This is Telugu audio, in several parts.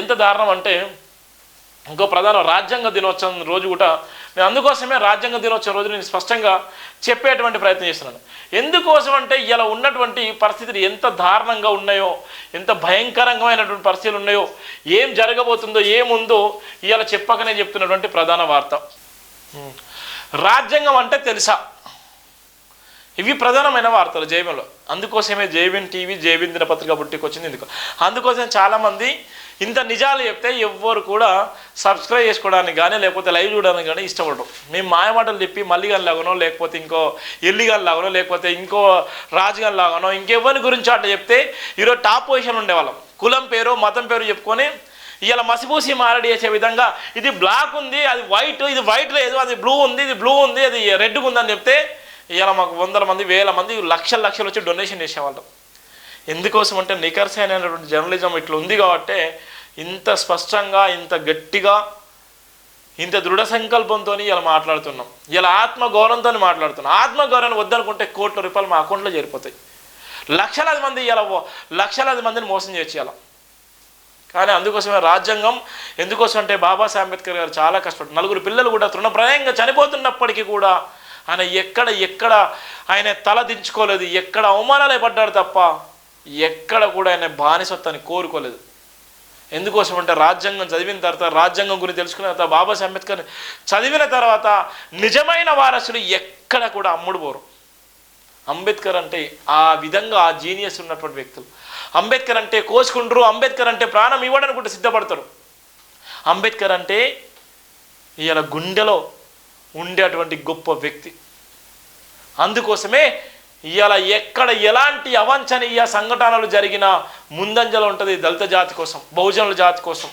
ఎంత దారుణం అంటే ఇంకో ప్రధాన రాజ్యాంగ దినోత్సవం రోజు కూడా నేను అందుకోసమే రాజ్యాంగ దినోత్సవం రోజు నేను స్పష్టంగా చెప్పేటువంటి ప్రయత్నం చేస్తున్నాను. ఎందుకోసం అంటే ఇలా ఉన్నటువంటి పరిస్థితులు ఎంత దారుణంగా ఉన్నాయో, ఎంత భయంకరమైనటువంటి పరిస్థితులు ఉన్నాయో, ఏం జరగబోతుందో ఏముందో ఇలా చెప్పకనే చెప్తున్నటువంటి ప్రధాన వార్త. రాజ్యాంగం అంటే తెలుసా? ఇవి ప్రధానమైన వార్తలు జైబీఎంలో. అందుకోసమే జైబీఎం టీవీ, జైబీఎం దినపత్రిక పుట్టుకొచ్చింది. ఎందుకు అందుకోసం చాలామంది ఇంత నిజాలు చెప్తే ఎవ్వరు కూడా సబ్స్క్రైబ్ చేసుకోవడానికి కానీ లేకపోతే లైవ్ చూడడానికి కానీ ఇష్టపడరు. మేము మాయమాటలు చెప్పి మల్లిగాని లాగానో లేకపోతే ఇంకో ఎల్లిగాని లాగానో లేకపోతే ఇంకో రాజుగాని లాగానో ఇంకెవరి గురించి అట్లా చెప్తే ఈరోజు టాప్ పొజిషన్ ఉండేవాళ్ళం. కులం పేరు మతం పేరు చెప్పుకొని ఇలా మసిపూసి మారడి చేసే విధంగా ఇది బ్లాక్ ఉంది, అది వైట్, ఇది వైట్ లేదు, అది బ్లూ ఉంది, ఇది బ్లూ ఉంది, అది రెడ్గా ఉందని చెప్తే ఇలా మాకు వందల మంది వేల మంది లక్షలు వచ్చి డొనేషన్ చేసేవాళ్ళం. ఎందుకోసం అంటే నికర్సైనటువంటి జర్నలిజం ఇట్లా ఉంది కాబట్టి ఇంత స్పష్టంగా, ఇంత గట్టిగా, ఇంత దృఢ సంకల్పంతో ఇలా మాట్లాడుతున్నాం. ఇలా ఆత్మగౌరవంతో మాట్లాడుతున్నాం. ఆత్మగౌరవం వద్దనుకుంటే కోట్ల రూపాయలు మా అకౌంట్లో చేరిపోతాయి. లక్షలాది మంది ఇలా లక్షలాది మందిని మోసం చేయొచ్చు ఇలా. కానీ అందుకోసమే రాజ్యాంగం ఎందుకోసం అంటే బాబాసాహెబ్ అంబేద్కర్ గారు చాలా కష్టపడ్డారు. 4 పిల్లలు కూడా తృణప్రాయంగా చనిపోతున్నప్పటికీ కూడా ఆయన ఎక్కడ ఆయన తల దించుకోలేదు, ఎక్కడ అవమానాలే పడ్డాడు తప్ప ఎక్కడ కూడా ఆయన బానిసత్వాన్ని కోరుకోలేదు. ఎందుకోసం అంటే రాజ్యాంగం చదివిన తర్వాత, రాజ్యాంగం గురించి తెలుసుకున్న తర్వాత, బాబాసాహెబ్ అంబేద్కర్ చదివిన తర్వాత నిజమైన వారసులు ఎక్కడ కూడా అమ్ముడు పోరు. అంబేద్కర్ అంటే ఆ విధంగా ఆ జీనియస్ ఉన్నటువంటి వ్యక్తులు. అంబేద్కర్ అంటే కోసుకుంటారు, అంబేద్కర్ అంటే ప్రాణం ఇవ్వడానికి కూడా సిద్ధపడతారు. అంబేద్కర్ అంటే ఇలా గుండెలో ఉండేటువంటి గొప్ప వ్యక్తి. అందుకోసమే ఇలా ఎక్కడ ఎలాంటి అవాంఛనీయ సంఘటనలు జరిగినా ముందంజలో ఉంటుంది దళిత జాతి కోసం, బహుజనుల జాతి కోసం.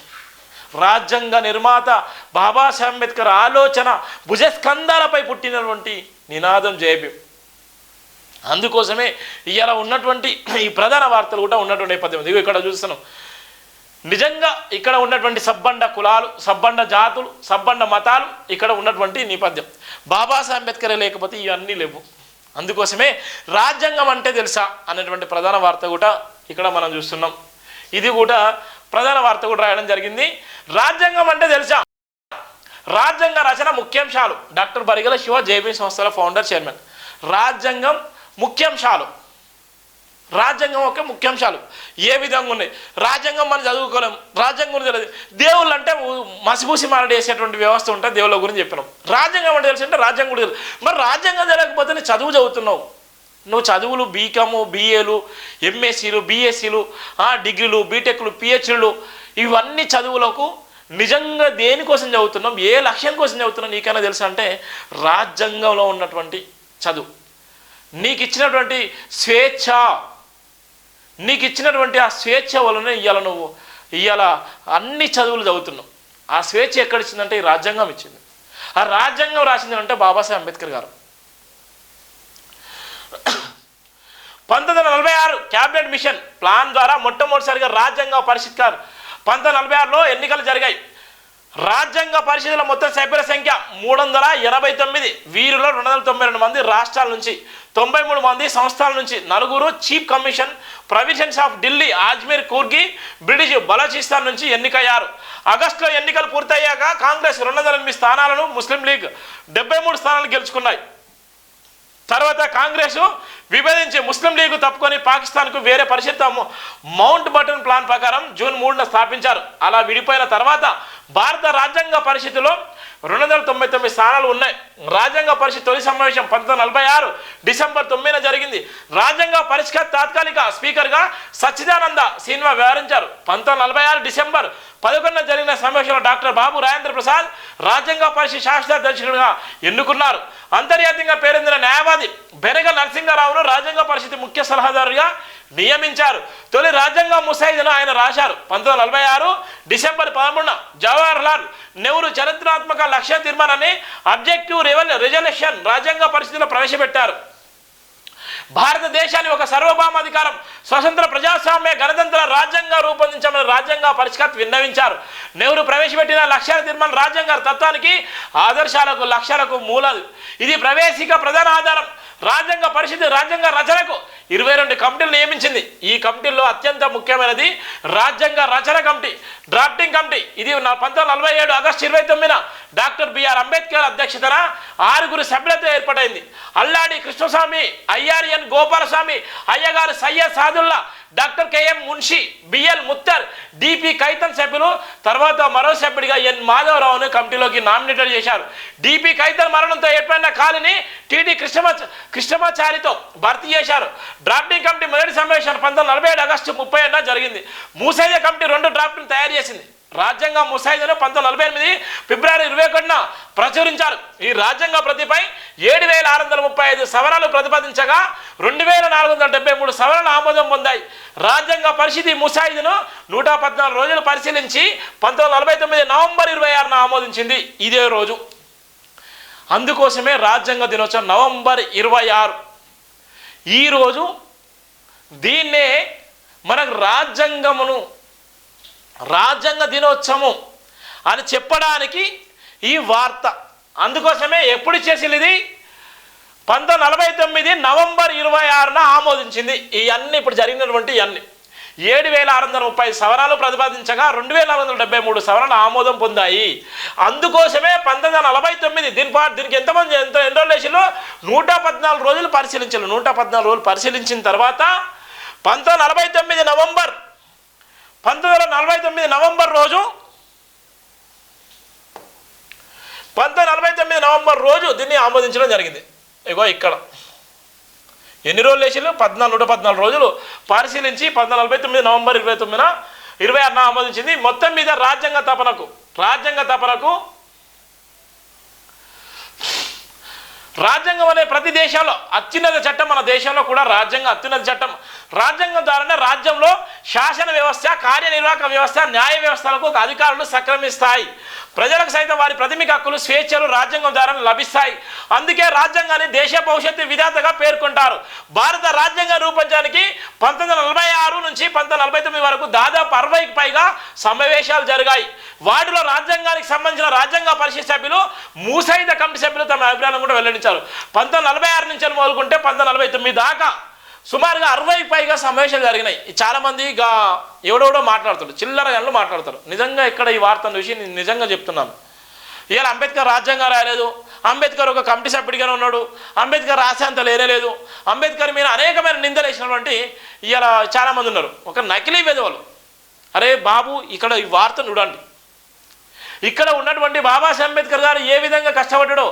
రాజ్యాంగ నిర్మాత బాబాసాహెబ్ అంబేద్కర్ ఆలోచన భుజస్కంధాలపై పుట్టినటువంటి నినాదం జయభీం. అందుకోసమే ఇలా ఉన్నటువంటి ఈ ప్రధాన వార్తలు కూడా ఉన్నటువంటి నేపథ్యం ఉంది. ఇక్కడ చూస్తున్నాం నిజంగా ఇక్కడ ఉన్నటువంటి సబ్బండ కులాలు, సబ్బండ జాతులు, సబ్బండ మతాలు ఇక్కడ ఉన్నటువంటి నేపథ్యం. బాబాసాహెబ్ అంబేద్కర్ లేకపోతే ఇవన్నీ లేవు. అందుకోసమే రాజ్యాంగం అంటే తెలుసా అనేటువంటి ప్రధాన వార్త కూడా ఇక్కడ మనం చూస్తున్నాం. ఇది కూడా ప్రధాన వార్త కూడా రాయడం జరిగింది. రాజ్యాంగం అంటే తెలుసా? రాజ్యాంగ రచన ముఖ్యాంశాలు. డాక్టర్ బరిగల శివ, జేబీఎం సంస్థల ఫౌండర్, చైర్మన్. రాజ్యాంగం ముఖ్యాంశాలు. రాజ్యాంగం ఒక ముఖ్యాంశాలు ఏ విధంగా ఉన్నాయి? రాజ్యాంగం మనం చదువుకోలేం, రాజ్యాంగం గురించి తెలియదు. దేవుళ్ళు అంటే మసిపూసి మారడి వేసేటువంటి వ్యవస్థ ఉంటుంది, దేవుళ్ళ గురించి చెప్పినాం. రాజ్యాంగం అంటే తెలుసు అంటే రాజ్యాంగం కూడా తెలుసు. మరి రాజ్యాంగం తెలియకపోతే నువ్వు చదువు చదువుతున్నావు. నువ్వు చదువులు బీకాము, బీఏలు, ఎంఎస్సీలు, బీఎస్సీలు, డిగ్రీలు, బీటెక్లు, పిహెచ్డీలు, ఇవన్నీ చదువులకు నిజంగా దేనికోసం చదువుతున్నాం, ఏ లక్ష్యం కోసం చదువుతున్నాం నీకైనా తెలుసా అంటే రాజ్యాంగంలో ఉన్నటువంటి చదువు. నీకు ఇచ్చినటువంటి స్వేచ్ఛ, నీకు ఇచ్చినటువంటి ఆ స్వేచ్ఛ వలన ఇవాళ నువ్వు ఇవాళ అన్ని చదువులు చదువుతున్నావు. ఆ స్వేచ్ఛ ఎక్కడ ఇచ్చిందంటే ఈ రాజ్యాంగం ఇచ్చింది. ఆ రాజ్యాంగం రాసింది అంటే బాబాసాహెబ్ అంబేద్కర్ గారు. 1946 క్యాబినెట్ మిషన్ ప్లాన్ ద్వారా మొట్టమొదటిసారిగా రాజ్యాంగ పరిషత్కారు 1946లో ఎన్నికలు జరిగాయి. రాజ్యాంగ పరిషత్తుల మొత్తం సభ్యుల సంఖ్య 389. వీరిలో 292 మంది రాష్ట్రాల నుంచి, 93 మంది సంస్థల నుంచి, 4 chief commission provisions of Delhi, Ajmer, Coorg, British Baluchistan నుంచి ఎన్నికయ్యారు. ఆగస్టులో ఎన్నికలు పూర్తయ్యాక కాంగ్రెస్ 208 స్థానాలను, ముస్లిం లీగ్ 73 స్థానాలు గెలుచుకున్నాయి. తర్వాత కాంగ్రెస్ విభజించి ముస్లిం లీగ్ తప్పుకొని పాకిస్తాన్కు వేరే పరిషత్ మౌంట్ బటన్ ప్లాన్ ప్రకారం జూన్ 3న స్థాపించారు. అలా విడిపోయిన తర్వాత భారత రాజ్యాంగ పరిషత్తులో 299 స్థానాలు ఉన్నాయి. రాజ్యాంగ పరిషత్ తొలి సమావేశం 1946 డిసెంబర్ 9న జరిగింది. రాజ్యాంగ పరిషత్ తాత్కాలిక స్పీకర్గా సచ్చిదానంద సిన్హా వ్యవహరించారు. 1946 డిసెంబర్ 11న జరిగిన సమావేశంలో డాక్టర్ బాబు రాజేంద్ర ప్రసాద్ రాజ్యాంగ పరిషత్ శాశ్వత అధ్యక్షుడిగా ఎన్నుకున్నారు. అంతర్జాతీయంగా పేరొందిన న్యాయవాది బెనగ నరసింహారావును రాజ్యాంగ పరిషత్ ముఖ్య సలహాదారుగా నియమించారు. తొలి రాజ్యాంగ ముసాయిదాను ఆయన రాశారు. 1946 డిసెంబర్ 13న జవహర్లాల్ నెహ్రూ చరిత్రాత్మక లక్ష్య తీర్మానాన్ని అబ్జెక్టివ్ రెజల్యూషన్ రాజ్యాంగ పరిషత్తులో ప్రవేశపెట్టారు. భారతదేశాన్ని ఒక సార్వభౌమాధికారం, స్వతంత్ర ప్రజాస్వామ్య గణతంత్ర రాజ్యాంగం రూపొందించమని రాజ్యాంగ పరిషత్ విన్నవించారు. నెహ్రూ ప్రవేశపెట్టిన లక్ష్యాల తీర్మానం రాజ్యాంగ తత్వానికి, ఆదర్శాలకు, లక్ష్యాలకు మూలాలు. ఇది ప్రవేశిక ప్రధాన ఆధారం. రాజ్యాంగ పరిషత్ రాజ్యాంగ రచనకు 22 కమిటీలు నియమించింది. ఈ కమిటీల్లో అత్యంత ముఖ్యమైనది రాజ్యాంగ రచన కమిటీ, డ్రాఫ్టింగ్ కమిటీ. ఇది 1947 ఆగస్టు 29న డాక్టర్ బిఆర్ అంబేద్కర్ అధ్యక్షతన 6 సభ్యులతో ఏర్పాటైంది. అల్లాడి కృష్ణస్వామి, ఐఆర్ఎన్ గోపాలస్వామి, అయ్యగారు Syed Saadulla, doctor KM Munshi, BL Mitter, DP Khaitan సభ్యులు. తర్వాత మరో సభ్యుడిగా ఎన్ మాధవరావును కమిటీలోకి నామినేటెడ్ చేశారు. డిపి కైతన్ మరణంతో ఏర్పడిన ఖాళీని టిటి కృష్ణమాచారితో భర్తీ చేశారు. డ్రాఫ్టింగ్ కమిటీ మొదటి సమావేశం 1947 ఆగస్టు 30న జరిగింది. ముసాయిదా కమిటీ 2 డ్రాఫ్ట్ను తయారు చేసింది. రాజ్యాంగ ముసాయిదాను 1948 ఫిబ్రవరి 21న ప్రచురించారు. ఈ రాజ్యాంగ ప్రతిపై 7635 సవరణలు ప్రతిపాదించగా 2473 సవరణలు ఆమోదం పొందాయి. రాజ్యాంగ పరిషత్ ఈ ముసాయిదాను 114 రోజులు పరిశీలించి 1949 నవంబర్ 26న ఆమోదించింది. ఇదే రోజు. అందుకోసమే రాజ్యాంగ దినోత్సవం నవంబర్ 26. ఈరోజు దీన్నే మనకు రాజ్యాంగ దినోత్సవం అని చెప్పడానికి ఈ వార్త. అందుకోసమే ఎప్పుడు చేసింది ఇది? 1949 నవంబర్ 26న ఆమోదించింది. ఇవన్నీ ఇప్పుడు జరిగినటువంటి ఇవన్నీ 7630 సవరణలు ప్రతిపాదించగా 2473 సవరణలు ఆమోదం పొందాయి. అందుకోసమే 1949 దీనికి ఎన్ని రోజులు వేసిలో 114 రోజులు పరిశీలించారు. 114 రోజులు పరిశీలించిన తర్వాత 1949 నవంబర్ రోజు దీన్ని ఆమోదించడం జరిగింది. ఇగో ఇక్కడ ఎన్ని రోజులు వేసిళ్ళు? 114 రోజులు పరిశీలించి 1949 నవంబర్ 26న ఆమోదించింది. మొత్తం మీద రాజ్యాంగ తపనకు రాజ్యాంగం అనే ప్రతి దేశంలో అత్యున్నత చట్టం. మన దేశంలో కూడా రాజ్యాంగం అత్యున్నత చట్టం. రాజ్యాంగం ద్వారానే రాజ్యంలో శాసన వ్యవస్థ, కార్యనిర్వాహక వ్యవస్థ, న్యాయ వ్యవస్థలకు అధికారులు సక్రమిస్తాయి. ప్రజలకు సైతం వారి ప్రాథమిక హక్కులు, స్వేచ్ఛలు రాజ్యాంగం ద్వారా లభిస్తాయి. అందుకే రాజ్యాంగాన్ని దేశ భవిష్యత్తు విధాతగా పేర్కొంటారు. భారత రాజ్యాంగ రూపొందడానికి 1946 నుంచి 1949 వరకు దాదాపు 60కి పైగా సమావేశాలు జరిగాయి. వాటిలో రాజ్యాంగానికి సంబంధించిన రాజ్యాంగ పరిషత్ సభ్యులు, ముసాయిదా కమిటీ సభ్యులు తమ అభిప్రాయాలను కూడా వెల్లడించారు. 1946 నుంచి మొదలుకుంటే 1949 దాకా సుమారుగా 60కి పైగా సమావేశాలు జరిగినాయి. చాలామంది ఎవడెవడో మాట్లాడతారు, చిల్లర గనులు మాట్లాడతారు. నిజంగా ఇక్కడ ఈ వార్తను చూసి నేను నిజంగా చెప్తున్నాను. ఇవాళ అంబేద్కర్ రాజ్యాంగం రాయలేదు, అంబేద్కర్ ఒక కమిటీ సభ్యుడిగానే ఉన్నాడు, అంబేద్కర్ రాసేంత లేనేలేదు, అంబేద్కర్ మీద అనేకమైన నిందలు వేసినటువంటి ఇవాళ చాలామంది ఉన్నారు. ఒక నకిలీ వెధవలు. అరే బాబు, ఇక్కడ ఈ వార్తను చూడండి. ఇక్కడ ఉన్నటువంటి బాబాసాహెబ్ అంబేద్కర్ గారు ఏ విధంగా కష్టపడ్డాడో,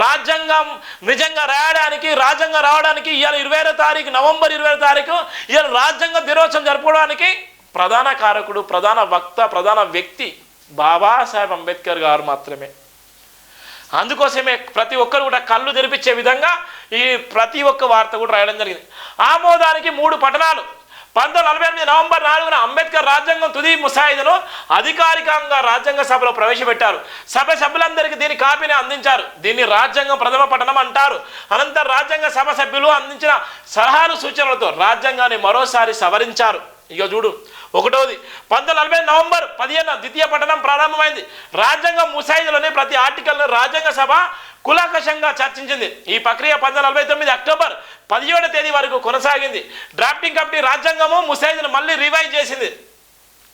రాజ్యాంగం నిజంగా రావడానికి ఇవాళ 20వ తారీఖు నవంబర్ 20వ తారీఖు ఇవాళ రాజ్యాంగ దినోత్సవం జరుపుకోవడానికి ప్రధాన కారకుడు, ప్రధాన వక్త, ప్రధాన వ్యక్తి బాబాసాహెబ్ అంబేద్కర్ గారు మాత్రమే. అందుకోసమే ప్రతి ఒక్కరు కూడా కళ్ళు తెరిపించే విధంగా ఈ ప్రతి ఒక్క వార్త కూడా రాయడం జరిగింది. ఆమోదానికి 3 పట్టణాలు. 1948 నవంబర్ 4న అంబేద్కర్ రాజ్యాంగం తుది ముసాయిదాను అధికారికంగా రాజ్యాంగ సభలో ప్రవేశపెట్టారు. సభ సభ్యులందరికీ దీని కాపీని అందించారు. దీన్ని రాజ్యాంగం ప్రథమ పఠనం అంటారు. అనంతరం రాజ్యాంగ సభ సభ్యులు అందించిన సలహాలు, సూచనలతో రాజ్యాంగాన్ని మరోసారి సవరించారు. ఇక చూడు, 1వది 1940 నవంబర్ 15న ద్వితీయ పఠనం ప్రారంభమైంది. రాజ్యాంగ ముసాయిదాలోని ప్రతి ఆర్టికల్ను రాజ్యాంగ సభ కులాకషంగా చర్చించింది. ఈ ప్రక్రియ 1949 అక్టోబర్ 17వ తేదీ వరకు కొనసాగింది. డ్రాఫ్టింగ్ కమిటీ రాజ్యాంగము ముసాయిదాను మళ్ళీ రివైజ్ చేసింది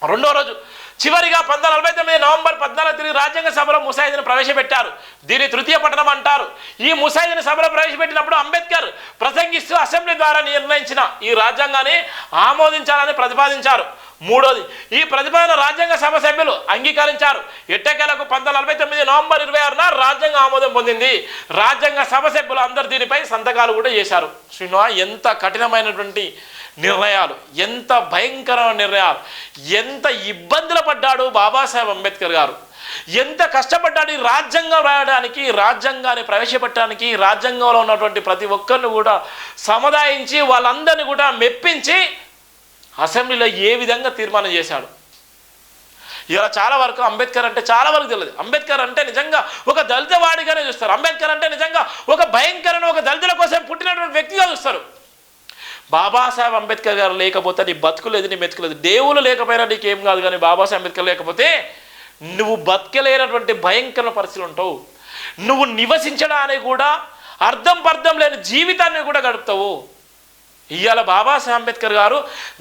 2వ రోజు. చివరిగా 1949 నవంబర్ 14న తిరిగి రాజ్యాంగ సభలో ముసాయిదాను ప్రవేశపెట్టారు. దీన్ని తృతీయ పఠనం అంటారు. ఈ ముసాయిదాను సభలో ప్రవేశపెట్టినప్పుడు అంబేద్కర్ ప్రసంగిస్తూ అసెంబ్లీ ద్వారా నిర్ణయించిన ఈ రాజ్యాంగాన్ని ఆమోదించాలని ప్రతిపాదించారు. 3వది, ఈ ప్రతిపాదన రాజ్యాంగ సభ సభ్యులు అంగీకరించారు. ఎట్టకేలకు 1949 నవంబర్ 26న రాజ్యాంగ ఆమోదం పొందింది. రాజ్యాంగ సభ సభ్యులు అందరు దీనిపై సంతకాలు కూడా చేశారు. ఎంత కఠినమైనటువంటి నిర్ణయాలు, ఎంత భయంకరమైన నిర్ణయాలు, ఎంత ఇబ్బందులు పడ్డాడు బాబాసాహెబ్ అంబేద్కర్ గారు, ఎంత కష్టపడ్డాడు ఈ రాజ్యాంగం రాయడానికి, రాజ్యాంగాన్ని ప్రవేశపెట్టడానికి. రాజ్యాంగంలో ఉన్నటువంటి ప్రతి ఒక్కరిని కూడా సముదాయించి వాళ్ళందరినీ కూడా మెప్పించి అసెంబ్లీలో ఏ విధంగా తీర్మానం చేశాడు. ఇలా చాలా వరకు అంబేద్కర్ అంటే చాలా వరకు తెలియదు. అంబేద్కర్ అంటే నిజంగా ఒక దళిత వాడిగానే చూస్తారు. అంబేద్కర్ అంటే నిజంగా ఒక భయంకరమైన ఒక దళితుల కోసం పుట్టినటువంటి వ్యక్తిగా చూస్తారు. బాబాసాహెబ్ అంబేద్కర్ గారు లేకపోతే నీ బతుకులేదు, నీ మెతుకులేదు. దేవుళ్ళు లేకపోయినా నీకేం కాదు, కానీ బాబాసాహెబ్ అంబేద్కర్ లేకపోతే నువ్వు బతకలేనటువంటి భయంకర పరిస్థితులు ఉంటావు. నువ్వు నివసించడానికి కూడా అర్థం లేని జీవితాన్ని కూడా గడుపుతావు. ఇవాళ బాబాసాహెబ్ అంబేద్కర్ గారు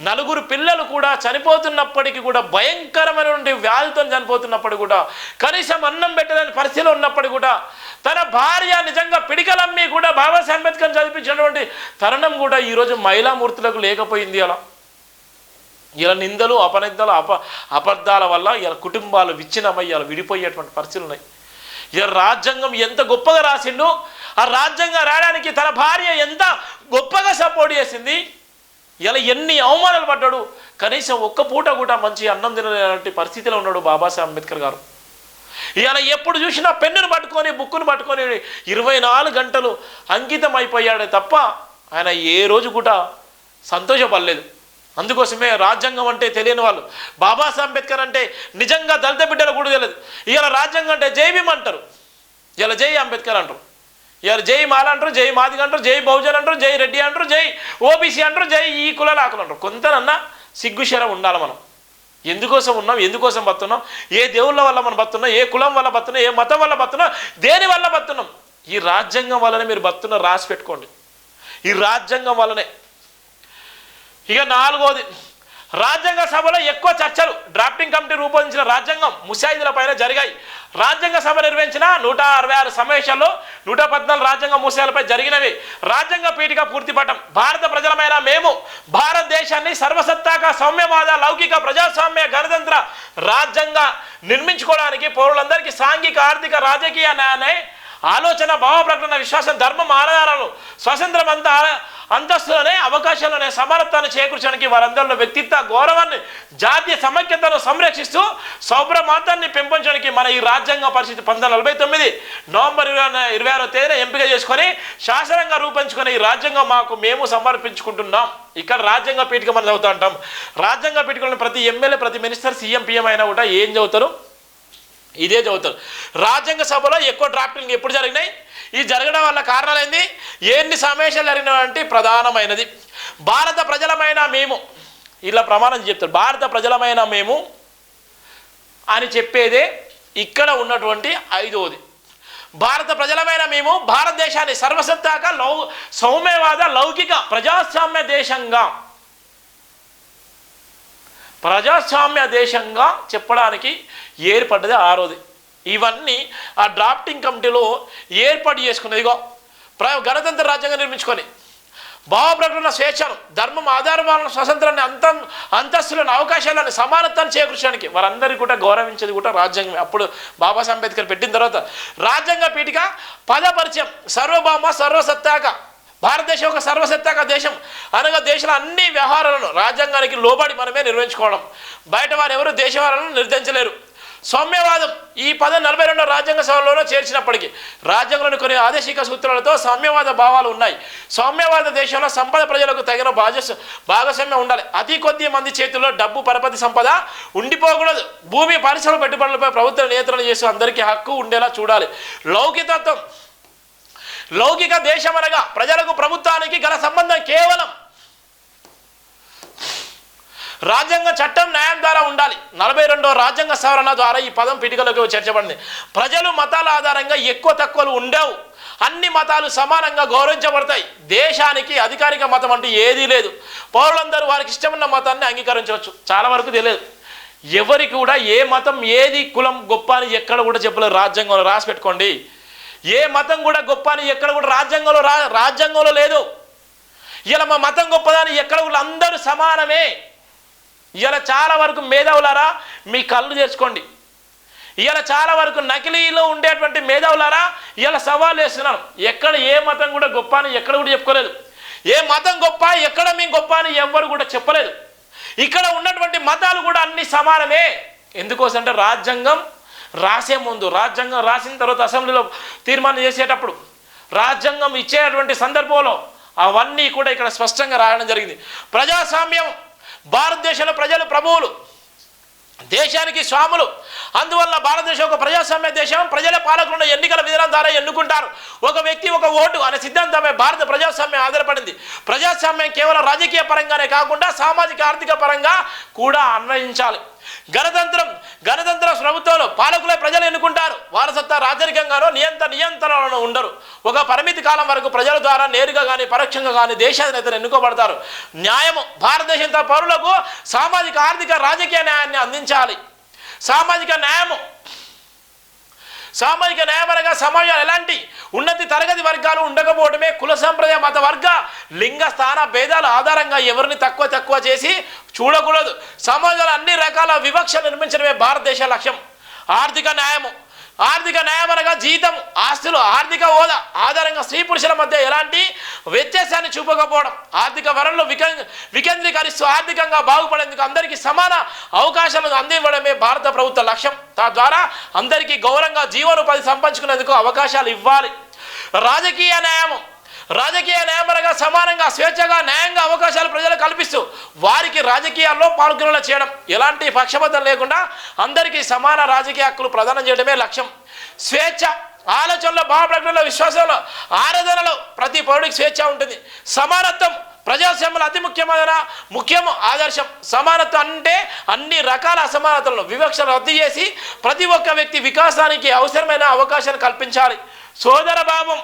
నలుగురు పిల్లలు కూడా చనిపోతున్నప్పటికీ కూడా, భయంకరమైనటువంటి వ్యాధితో చనిపోతున్నప్పటికీ కూడా, కనీసం అన్నం పెట్టలేని పరిస్థితిలో ఉన్నప్పటికీ కూడా, తన భార్య నిజంగా పిడికలమ్మి కూడా బాబాసాహెబ్ అంబేద్కర్ చదివించినటువంటి తరుణం కూడా ఈరోజు మహిళామూర్తులకు లేకపోయింది. ఇలా నిందలు, అపనిందలు, అబద్ధాల వల్ల ఇలా కుటుంబాలు విచ్ఛిన్నమై ఇలా విడిపోయేటువంటి పరిస్థితులు ఉన్నాయి. ఇలా రాజ్యాంగం ఎంత గొప్పగా రాసిండు, ఆ రాజ్యాంగం రాయడానికి తన భార్య ఎంత గొప్పగా సపోర్ట్ చేసింది. ఇలా ఎన్ని అవమానాలు పడ్డాడు, కనీసం ఒక్క పూట కూడా మంచి అన్నం తినలేనటువంటి పరిస్థితిలో ఉన్నాడు బాబాసాహెబ్ అంబేద్కర్ గారు. ఇలా ఎప్పుడు చూసినా పెన్నును పట్టుకొని, బుక్కును పట్టుకొని 24 గంటలు అంకితం అయిపోయాడే తప్ప ఆయన ఏ రోజు కూడా సంతోషపడలేదు. అందుకోసమే రాజ్యాంగం అంటే తెలియని వాళ్ళు, బాబాసాహెబ్ అంబేద్కర్ అంటే నిజంగా దళిత బిడ్డలు కూడా తెలియదు. ఇలా రాజ్యాంగం అంటే జై భీమ్ అంటారు, ఇలా జై అంబేద్కర్ అంటారు, ఇలా జై మాల అంటారు, జై మాదిగ అంటారు, జై బహుజన్ అంటారు, జై రెడ్డి అంటారు, జై ఓబీసీ అంటారు, జై ఈ కులాల ఆకులు అంటారు. కొంతనన్నా సిగ్గుశరం ఉండాలి. మనం ఎందుకోసం ఉన్నాం, ఎందుకోసం బతున్నాం, ఏ దేవుళ్ళ వల్ల మనం బతున్నాం, ఏ కులం వల్ల బతున్నాం, ఏ మతం వల్ల బతున్నాం, దేని వల్ల బతున్నాం? ఈ రాజ్యాంగం వల్లనే మీరు బతున్న రాసి పెట్టుకోండి. ఈ రాజ్యాంగం వల్లనే. ఇక 4వది, రాజ్యాంగ సభలో ఎక్కువ చర్చలు. డ్రాఫ్టింగ్ కమిటీ రూపొందించిన రాజ్యాంగం ముసాయిదుల పైన జరిగాయి. రాజ్యాంగ సభ నిర్వహించిన 166 సమావేశాల్లో 114 రాజ్యాంగ ముసాయిలపై జరిగినవి. రాజ్యాంగ పీఠిక పూర్తిపటం. భారత ప్రజలమైన మేము భారతదేశాన్ని సర్వసత్తాక సౌమ్యవాద లౌకిక ప్రజాస్వామ్య గణతంత్ర రాజ్యాంగ నిర్మించుకోవడానికి పౌరులందరికీ సాంఘిక ఆర్థిక రాజకీయ న్యాయ ఆలోచన భావ ప్రకటన విశ్వాసం ధర్మం ఆధారాలు స్వతంత్రం అంతస్తులోనే అవకాశాలనే సమానత్వాన్ని చేకూర్చడానికి వారందరిలో వ్యక్తిత్వ గౌరవాన్ని జాతీయ సమైక్యతను సంరక్షిస్తూ సౌభ్రమాతాన్ని పెంపొంచడానికి మన ఈ రాజ్యాంగ పరిస్థితి 1949 నవంబర్ 26వ తేదీన ఎంపిక చేసుకొని శాసనంగా రూపొందించుకొని ఈ రాజ్యాంగం మాకు మేము సమర్పించుకుంటున్నాం. ఇక్కడ రాజ్యాంగ పీఠిక మనం చదువుతూ ఉంటాం. రాజ్యాంగ పీఠికలను ప్రతి ఎమ్మెల్యే, ప్రతి మినిస్టర్, సీఎం, పిఎం అయినా కూడా ఏం చదువుతారు? ఇదే చదువుతారు. రాజ్యాంగ సభలో ఎక్కువ డ్రాఫ్టింగ్ ఎప్పుడు జరిగినాయి? ఈ జరగడం వల్ల కారణాలు ఏంది? ఎన్ని సమావేశాలు జరిగినటువంటి ప్రధానమైనది భారత ప్రజలమైన మేము, ఇలా ప్రమాణం చెప్తారు. భారత ప్రజలమైన మేము అని చెప్పేదే ఇక్కడ ఉన్నటువంటి 5వది. భారత ప్రజలమైన మేము భారతదేశాన్ని సర్వసత్తాక సౌమ్యవాద లౌకిక ప్రజాస్వామ్య దేశంగా చెప్పడానికి ఏర్పడ్డది 6వది. ఇవన్నీ ఆ డ్రాఫ్టింగ్ కమిటీలో ఏర్పాటు చేసుకున్నది. ఇగో గణతంత్ర రాజ్యాంగం నిర్మించుకొని భావ ప్రకటన స్వేచ్ఛను, ధర్మం ఆధారమాలను, స్వతంత్రాన్ని, అంతస్తులను, అవకాశాలను, సమానత్వాన్ని చేకూర్చడానికి వారందరికీ కూడా గౌరవించేది కూడా రాజ్యాంగం. అప్పుడు బాబాసాహెబ్ అంబేద్కర్ పెట్టిన తర్వాత రాజ్యాంగ పీఠిక పదపరిచయం. సర్వభౌమ సర్వసత్తాక భారతదేశం ఒక సర్వసత్తాక దేశం అనగా దేశంలో అన్ని వ్యవహారాలను రాజ్యాంగానికి లోబడి మనమే నిర్వహించుకోవడం. బయట వారు ఎవరు దేశ వ్యవహారాలను నిర్ధారించలేరు. సౌమ్యవాదం ఈ పదం 42వ రాజ్యాంగ సభలోనూ చేర్చినప్పటికీ రాజ్యాంగంలోని కొన్ని ఆదేశిక సూత్రాలతో సౌమ్యవాద భావాలు ఉన్నాయి. సౌమ్యవాద దేశంలో సంపద ప్రజలకు తగిన భాగస్వామ్యం ఉండాలి. అతి కొద్ది మంది చేతుల్లో డబ్బు, పరపతి సంపద ఉండిపోకూడదు. భూమి, పరిశ్రమ, పెట్టుబడులపై ప్రభుత్వం నియంత్రణ చేస్తూ అందరికీ హక్కు ఉండేలా చూడాలి. లౌకికత్వం. లౌకిక దేశం అనగా ప్రజలకు ప్రభుత్వానికి గల సంబంధం కేవలం రాజ్యాంగ చట్టం, న్యాయం ద్వారా ఉండాలి. 42వ రాజ్యాంగ సవరణ ద్వారా ఈ పదం పీఠికలోకి చేర్చబడింది. ప్రజలు మతాల ఆధారంగా ఎక్కువ తక్కువలు ఉండవు. అన్ని మతాలు సమానంగా గౌరవించబడతాయి. దేశానికి అధికారిక మతం అంటూ ఏదీ లేదు. పౌరులందరూ వారికి ఇష్టమున్న మతాన్ని అంగీకరించవచ్చు. చాలా వరకు తెలియదు. ఎవరికి కూడా ఏ మతం, ఏది కులం గొప్ప అని ఎక్కడ కూడా చెప్పలేదు. రాజ్యాంగంలో రాసి పెట్టుకోండి. ఏ మతం కూడా గొప్ప అని ఎక్కడ కూడా రాజ్యాంగంలో లేదు. ఇలా మా మతం గొప్పదని ఎక్కడ కూడా అందరూ సమానమే. ఇలా చాలా వరకు మేధావులారా మీ కళ్ళు తెరుచుకోండి. ఇలా చాలా వరకు నకిలీలో ఉండేటువంటి మేధావులారా ఇలా సవాల్ చేస్తున్నాను. ఎక్కడ ఏ మతం కూడా గొప్ప అని ఎక్కడ కూడా చెప్పుకోలేదు. ఏ మతం గొప్ప, ఎక్కడ మీ గొప్ప అని ఎవ్వరు కూడా చెప్పలేదు. ఇక్కడ ఉన్నటువంటి మతాలు కూడా అన్ని సమానమే. ఎందుకోసం అంటే రాజ్యాంగం రాసే ముందు, రాజ్యాంగం రాసిన తర్వాత అసెంబ్లీలో తీర్మానం చేసేటప్పుడు, రాజ్యాంగం ఇచ్చేటువంటి సందర్భంలో అవన్నీ కూడా ఇక్కడ స్పష్టంగా రాయడం జరిగింది. ప్రజాస్వామ్యం. భారతదేశంలో ప్రజలు ప్రభువులు, దేశానికి స్వాములు. అందువల్ల భారతదేశం ఒక ప్రజాస్వామ్య దేశం. ప్రజల పాలకులను ఎన్నికల విధానం ద్వారా ఎన్నుకుంటారు. ఒక వ్యక్తి ఒక ఓటు అనే సిద్ధాంతమే భారత ప్రజాస్వామ్యం ఆధారపడింది. ప్రజాస్వామ్యం కేవలం రాజకీయ పరంగానే కాకుండా సామాజిక ఆర్థిక పరంగా కూడా అన్వయించాలి. గణతంత్ర ప్రభుత్వంలో పాలకులే ప్రజలు ఎన్నుకుంటారు. వారసత్వ రాజరికంగానో నియంత్రణలో ఉండరు. ఒక పరిమితి కాలం వరకు ప్రజల ద్వారా నేరుగా కానీ పరోక్షంగా కానీ దేశాధినేతలు ఎన్నుకోబడతారు. న్యాయము భారతదేశంతో పౌరులకు సామాజిక ఆర్థిక రాజకీయ న్యాయాన్ని అందించాలి. సామాజిక న్యాయం అనగా సమాజంలో ఎలాంటి ఉన్నతి తరగతి వర్గాలు ఉండకపోవడమే. కుల సంప్రదాయ మత వర్గ లింగ స్థాన భేదాల ఆధారంగా ఎవరిని తక్కువ చేసి చూడకూడదు. సమాజంలో అన్ని రకాల వివక్షలు నిర్మించడమే భారతదేశ లక్ష్యం. ఆర్థిక న్యాయం అనగా జీతం, ఆస్తులు, ఆర్థిక హోదా ఆధారంగా స్త్రీ పురుషుల మధ్య ఎలాంటి వ్యత్యాసాన్ని చూపకపోవడం. ఆర్థిక వనరులు వికేంద్రీకరిస్తూ ఆర్థికంగా బాగుపడేందుకు అందరికీ సమాన అవకాశాలను అందివ్వడమే భారత ప్రభుత్వ లక్ష్యం. తద్వారా అందరికీ గౌరవంగా జీవనోపాధి సంపాదించుకునేందుకు అవకాశాలు ఇవ్వాలి. రాజకీయ న్యాయం అనగా సమానంగా స్వేచ్ఛగా న్యాయంగా అవకాశాలు ప్రజలకు కల్పిస్తూ వారికి రాజకీయాల్లో పాల్గొనేలా చేయడం. ఎలాంటి పక్షపాతం లేకుండా అందరికీ సమాన రాజకీయ హక్కులు ప్రదానం చేయడమే లక్ష్యం. స్వేచ్ఛ ఆలోచనలో, భావ ప్రకటనలో, విశ్వాసంలో, ఆరాధనలో ప్రతి పౌరుడికి స్వేచ్ఛ ఉంటుంది. సమానత్వం ప్రజాస్వామ్యంలో అతి ముఖ్యము ఆదర్శం. సమానత్వం అంటే అన్ని రకాల అసమానతలను వివక్షను రద్దు చేసి ప్రతి ఒక్క వ్యక్తి వికాసానికి అవసరమైన అవకాశాన్ని కల్పించాలి. సోదర భావం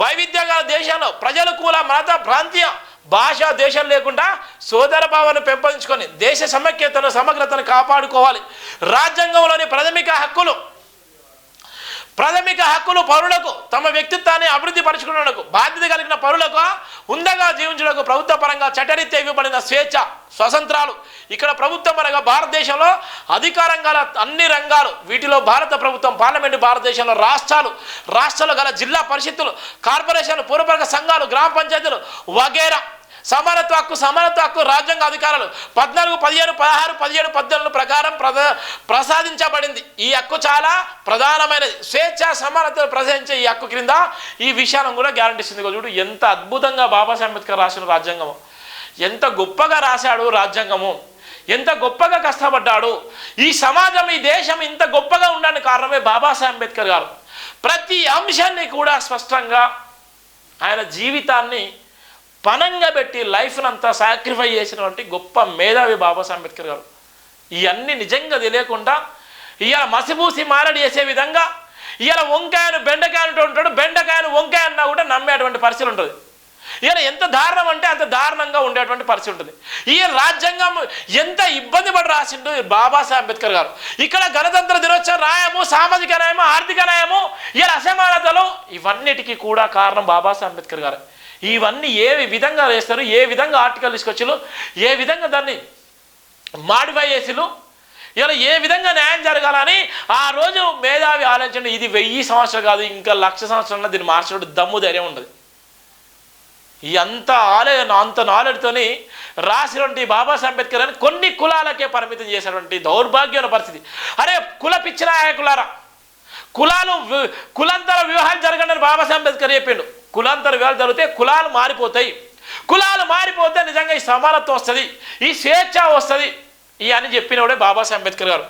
వైవిధ్యంగా దేశంలో ప్రజలు కుల మత ప్రాంతీయ భాష దేశం లేకుండా సోదర భావాన్ని పెంపొందించుకొని దేశ సమైక్యతను సమగ్రతను కాపాడుకోవాలి. రాజ్యాంగంలోని ప్రాథమిక హక్కులు పౌరులకు తమ వ్యక్తిత్వాన్ని అభివృద్ధి పరచుకునేందుకు బాధ్యత కలిగిన పౌరులకు ఉందగా జీవించడానికి ప్రభుత్వ పరంగా చట్టరీత్యా ఇవ్వబడిన స్వేచ్ఛ స్వతంత్రాలు. ఇక్కడ ప్రభుత్వం అనగా భారతదేశంలో అధికారం గల అన్ని రంగాలు. వీటిలో భారత ప్రభుత్వం, పార్లమెంటు, భారతదేశంలో రాష్ట్రాలు గల జిల్లా పరిషత్తులు, కార్పొరేషన్లు, పురపాలక సంఘాలు, గ్రామ పంచాయతీలు వగేరా. సమానత్వ హక్కు రాజ్యాంగ అధికారాలు 14, 15, 16, 17, 18 ప్రకారం ప్రసాదించబడింది. ఈ హక్కు చాలా ప్రధానమైనది. స్వేచ్ఛ సమానత్వం ప్రసాదించే ఈ హక్కు క్రింద ఈ విషయాలను కూడా గ్యారంటీ ఇస్తుంది. చూడు ఎంత అద్భుతంగా బాబాసాహెబ్ అంబేద్కర్ రాసిన రాజ్యాంగము, ఎంత గొప్పగా రాశాడు రాజ్యాంగము, ఎంత గొప్పగా కష్టపడ్డాడు. ఈ సమాజం, ఈ దేశం ఇంత గొప్పగా ఉండడానికి కారణమే బాబాసాహెబ్ అంబేద్కర్ గారు. ప్రతి అంశాన్ని కూడా స్పష్టంగా ఆయన జీవితాన్ని పనంగా పెట్టి లైఫ్నంతా సాక్రిఫై చేసినటువంటి గొప్ప మేధావి బాబాసాహెబ్ అంబేద్కర్ గారు. ఇవన్నీ నిజంగా తెలియకుండా ఇవాళ మసిపూసి మారడి చేసే విధంగా ఇవాళ వంకాయను బెండకాయ అంటూ ఉంటాడు, బెండకాయను వంకాయ అన్నా కూడా నమ్మేటువంటి పరిస్థితి ఉంటుంది. ఇవాళ ఎంత దారుణం అంటే అంత దారుణంగా ఉండేటువంటి పరిస్థితి ఉంటుంది. ఈ రాజ్యాంగం ఎంత ఇబ్బంది పడి రాసిండు బాబాసాహెబ్ అంబేద్కర్ గారు. ఇక్కడ గణతంత్ర దినోత్సవం న్యాయము, సామాజిక న్యాయము, ఆర్థిక న్యాయము, ఇవాళ అసమానతలు ఇవన్నిటికీ కూడా కారణం బాబాసాహెబ్ అంబేద్కర్ గారు. ఇవన్నీ ఏ విధంగా వేస్తారు, ఏ విధంగా ఆర్టికల్ తీసుకొచ్చిలు, ఏ విధంగా దాన్ని మాడిఫై చేసిలు, ఇలా ఏ విధంగా న్యాయం జరగాలని ఆ రోజు మేధావి ఆలోచన. ఇది 1000 సంవత్సరాలు కాదు, ఇంకా 1,00,000 సంవత్సరాల దీన్ని మార్చడం దమ్ము ధైర్యం ఉండదు. ఈ అంత నాలెడ్జ్తోని రాసినటువంటి బాబాసాహెబ్ అంబేద్కర్ అని కొన్ని కులాలకే పరిమితం చేసినటువంటి దౌర్భాగ్యమైన పరిస్థితి. అరే కుల పిచ్చి నాయకులారా, కులాంతర వివాహాలు జరగండి బాబాసాహెబ్ అంబేద్కర్ చెప్పిండు. కులాంతర వివాహాలు జరిగితే కులాలు మారిపోతాయి. కులాలు మారిపోతే నిజంగా ఈ సమానత్వం వస్తుంది, ఈ స్వేచ్ఛ వస్తుంది అని చెప్పినవాడే బాబాసాహెబ్ అంబేద్కర్ గారు.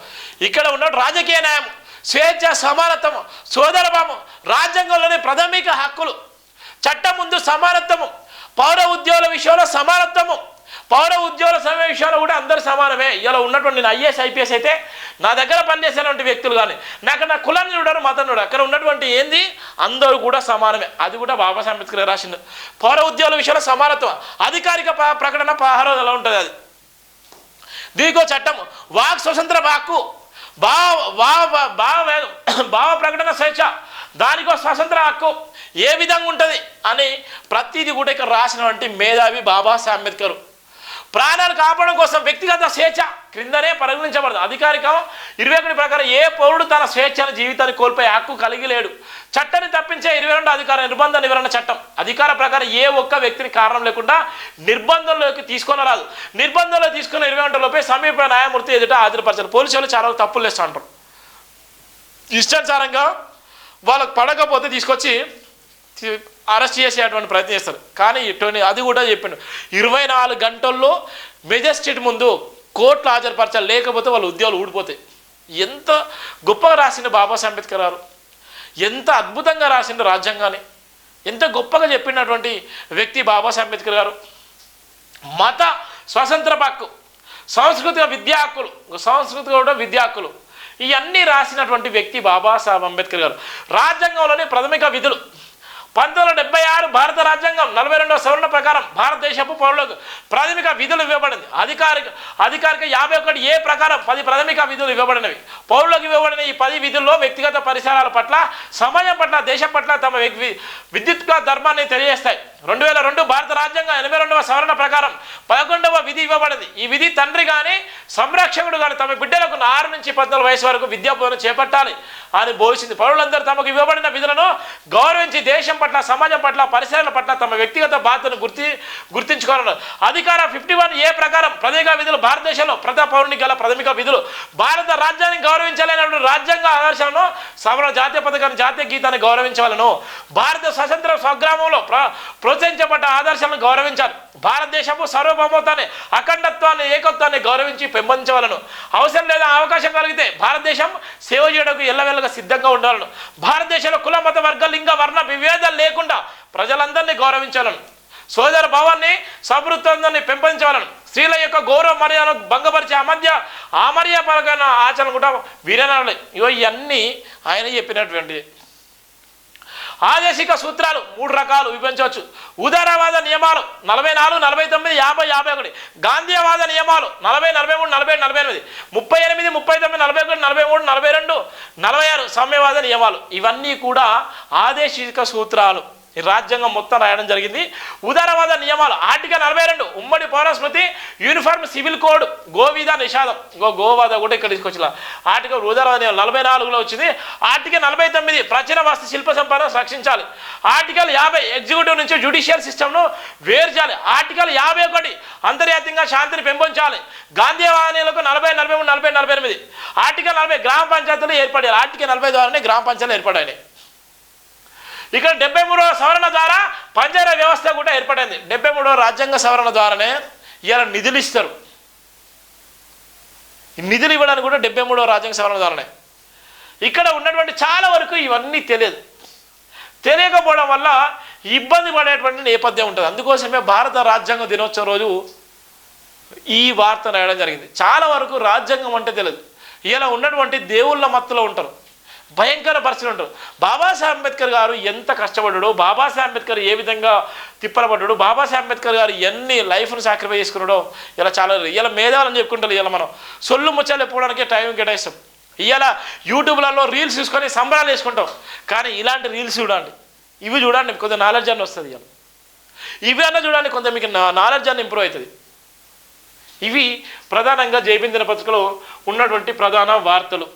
ఇక్కడ ఉన్న రాజకీయ న్యాయం, స్వేచ్ఛ, సమానత్వం, సోదరభావం, రాజ్యాంగంలోని ప్రాథమిక హక్కులు, చట్టం ముందు సమానత్వము, పౌర ఉద్యోగుల విషయంలో సమానత్వము, పౌర ఉద్యోగుల విషయంలో కూడా అందరూ సమానమే. ఇలా ఉన్నటువంటి నేను IAS IPS అయితే నా దగ్గర పనిచేసేటువంటి వ్యక్తులు కానీ నా కులాన్ని చూడరు, మతం చూడరు, అక్కడ ఉన్నటువంటి ఏంది అందరూ కూడా సమానమే. అది కూడా బాబాసాహెబ్ అంబేద్కర్ రాసింది. పౌర ఉద్యోగుల విషయంలో సమానత్వం, అధికారిక ప్రకటన 16 ఉంటుంది. అది దీనికో చట్టం, వాక్ స్వతంత్ర హక్కు, భావ ప్రకటన స్వేచ్ఛ, దానికో స్వతంత్ర హక్కు ఏ విధంగా ఉంటుంది అని ప్రతిదీ కూడా ఇక్కడ రాసినటువంటి మేధావి బాబాసాహెబ్ అంబేద్కర్. ప్రాణాలు కాపాడడం కోసం వ్యక్తిగత స్వేచ్ఛ క్రిందనే పరిగణించబడదు. అధికారికం 21 ప్రకారం ఏ పౌరుడు తన స్వేచ్ఛను జీవితాన్ని కోల్పోయే హక్కు కలిగి లేడు. చట్టాన్ని తప్పించే 22 అధికార నిర్బంధ నివారణ చట్టం అధికార ప్రకారం ఏ ఒక్క వ్యక్తిని కారణం లేకుండా నిర్బంధంలోకి తీసుకొని రాదు. నిర్బంధంలో తీసుకున్న 20 గంటలలోపే సమీప న్యాయమూర్తి ఎదుట హాజరుపరచాలి. పోలీసులు చాలా తప్పులు వేస్తూ అంటారు. ఇష్టానుసారంగా వాళ్ళకు పడకపోతే తీసుకొచ్చి అరెస్ట్ చేసేటువంటి ప్రయత్నం చేస్తారు. కానీ అది కూడా చెప్పిండు, 24 గంటల్లో మెజిస్ట్రేట్ ముందు కోర్టులో హాజరుపరచాలి, లేకపోతే వాళ్ళ ఉద్యోగాలు ఊడిపోతాయి. ఎంత గొప్పగా రాసిండు బాబాసాహెబ్ అంబేద్కర్ గారు, ఎంత అద్భుతంగా రాసిండు రాజ్యాంగాన్ని, ఎంత గొప్పగా చెప్పినటువంటి వ్యక్తి బాబాసాహెబ్ అంబేద్కర్ గారు. మత స్వతంత్ర హక్కు, సాంస్కృతిక విద్యా హక్కులు, సాంస్కృతిక కూడా విద్యా హక్కులు, ఇవన్నీ రాసినటువంటి వ్యక్తి బాబాసాహెబ్ అంబేద్కర్ గారు. రాజ్యాంగంలోని ప్రాథమిక విధులు 1976 భారత రాజ్యాంగం 42వ సవరణ ప్రకారం భారతదేశపు పౌరులకు ప్రాథమిక విధులు ఇవ్వబడింది. అధికారిక 51A ప్రకారం 10 ప్రాథమిక విధులు ఇవ్వబడినవి. పౌరులకు ఇవ్వబడిన ఈ 10 విధుల్లో వ్యక్తిగత పరిసరాల పట్ల, సమాజం పట్ల, దేశం పట్ల తమ విద్యుత్క ధర్మాన్ని తెలియజేస్తాయి. 2002 భారత రాజ్యాంగం 82వ సవరణ ప్రకారం 11వ విధి ఇవ్వబడింది. ఈ విధి తండ్రి కానీ సంరక్షకుడు కానీ తమ బిడ్డలకు 6 నుంచి 14 వయసు వరకు విద్యా బోధన చేపట్టాలి అని బోధించింది. పౌరులందరూ తమకు ఇవ్వబడిన విధులను గౌరవించి దేశం పట్ల, సమాజం పట్ల, పరిసరాల పట్ల తమ వ్యక్తిగత బాధ్యతను గుర్తించుకోవాలన్నారు. అధికార 51A ప్రకారం ప్రాథమిక విధులు భారతదేశంలో ప్రతి పౌరునికి గల ప్రాథమిక విధులు భారత రాజ్యాన్ని గౌరవించాలనే రాజ్యాంగ ఆదర్శాలను, సవరణ జాతీయ పథకాన్ని, జాతీయ గీతాన్ని గౌరవించవలను. భారత స్వతంత్ర స్వగ్రామంలో ప్రోత్సహించబడ్డ ఆదర్శాలను గౌరవించాలి. భారతదేశపు సార్వభౌమత్వాన్ని, అఖండత్వాన్ని, ఏకత్వాన్ని గౌరవించి పెంపొందించవలను. అవసరం లేదా అవకాశం కలిగితే భారతదేశం సేవ చేయడానికి ఎల్లవెల్లగా సిద్ధంగా ఉండాలను. భారతదేశంలో కుల, మత, వర్గ, లింగ, వర్ణ విభేదాలు లేకుండా ప్రజలందరినీ గౌరవించాలను. సోదర భావాన్ని, సభృత్వాన్ని పెంపొందించవాలను. స్త్రీల యొక్క గౌరవ మర్యాదను భంగపరిచే అమర్యాదపరమైన ఆచరణ కూడా వీరనాలు. ఇవన్నీ ఆయన చెప్పినటువంటి ఆదేశిక సూత్రాలు 3 రకాలు విభజించవచ్చు. ఉదారవాద నియమాలు 44, 49, 50, 51. గాంధీవాద నియమాలు 40, 43, 40, 48, 38, 39, 41, 43, 42, 46. సామ్యవాద నియమాలు. ఇవన్నీ కూడా ఆదేశిక సూత్రాలు. ఈ రాజ్యాంగం మొత్తం రాయడం జరిగింది. ఉదారవాద నియమాలు ఆర్టికల్ 42 ఉమ్మడి పౌరస్మృతి, యూనిఫార్మ్ సివిల్ కోడ్, గోవిధ నిషేధం. గోవాద కూడా ఇక్కడ తీసుకొచ్చిన ఆర్టికల్ ఉదారవాద నియమాలు 44లో వచ్చింది. ఆర్టికల్ 49 ప్రాచీన వాస్తు శిల్ప సంపదను రక్షించాలి. ఆర్టికల్ 50 ఎగ్జిక్యూటివ్ నుంచి జ్యుడిషియల్ సిస్టమ్ను వేరు చేయాలి. ఆర్టికల్ 51 అంతర్జాతీయంగా శాంతిని పెంపొందించాలి. గాంధీవాదీలకు 40, 43, 40, 48. ఆర్టికల్ 40 గ్రామ పంచాయతీలు ఏర్పడాలి. ఆర్టికల్ 40 ద్వారానే గ్రామ పంచాయతీలు ఏర్పడాయి. ఇక్కడ 73వ సవరణ ద్వారా పంచాయతీ వ్యవస్థ కూడా ఏర్పడింది. 73వ రాజ్యాంగ సవరణ ద్వారానే ఇలా నిధులు ఇస్తారు. నిధులు ఇవ్వడానికి కూడా 73వ రాజ్యాంగ సవరణ ద్వారానే. ఇక్కడ ఉన్నటువంటి చాలా వరకు ఇవన్నీ తెలియకపోవడం వల్ల ఇబ్బంది పడేటువంటి నేపథ్యం ఉంటుంది. అందుకోసమే భారత రాజ్యాంగ దినోత్సవం రోజు ఈ వార్త రాయడం జరిగింది. చాలా వరకు రాజ్యాంగం అంటే తెలియదు. ఇలా ఉన్నటువంటి దేవుళ్ళ మత్తులో ఉంటారు, భయంకర పరిస్థితులు ఉంటారు. బాబాసాహెబ్ అంబేద్కర్ గారు ఎంత కష్టపడ్డాడు, బాబాసాహెబ్ అంబేద్కర్ ఏ విధంగా తిప్పలపడ్డాడు, బాబాసాహెబ్ అంబేద్కర్ గారు ఎన్ని లైఫ్ను సాక్రిఫైస్ చేసుకున్నాడో ఇలా చాలా ఇలా మేధావులని చెప్పుకుంటారు. ఇలా మనం సొల్లు ముచ్చాలు చెప్పుకోవడానికి టైం కేటాయిస్తాం. ఇవాళ యూట్యూబ్లలో రీల్స్ చూసుకొని సంబరాలు వేసుకుంటాం. కానీ ఇలాంటి రీల్స్ చూడండి, ఇవి చూడండి, కొంత నాలెడ్జ్ అని వస్తుంది. ఇవాళ ఇవి అన్న చూడండి, కొంత మీకు నాలెడ్జ్ అని ఇంప్రూవ్ అవుతుంది. ఇవి ప్రధానంగా జైబీన్ దినపత్రికలో ఉన్నటువంటి ప్రధాన వార్తలు.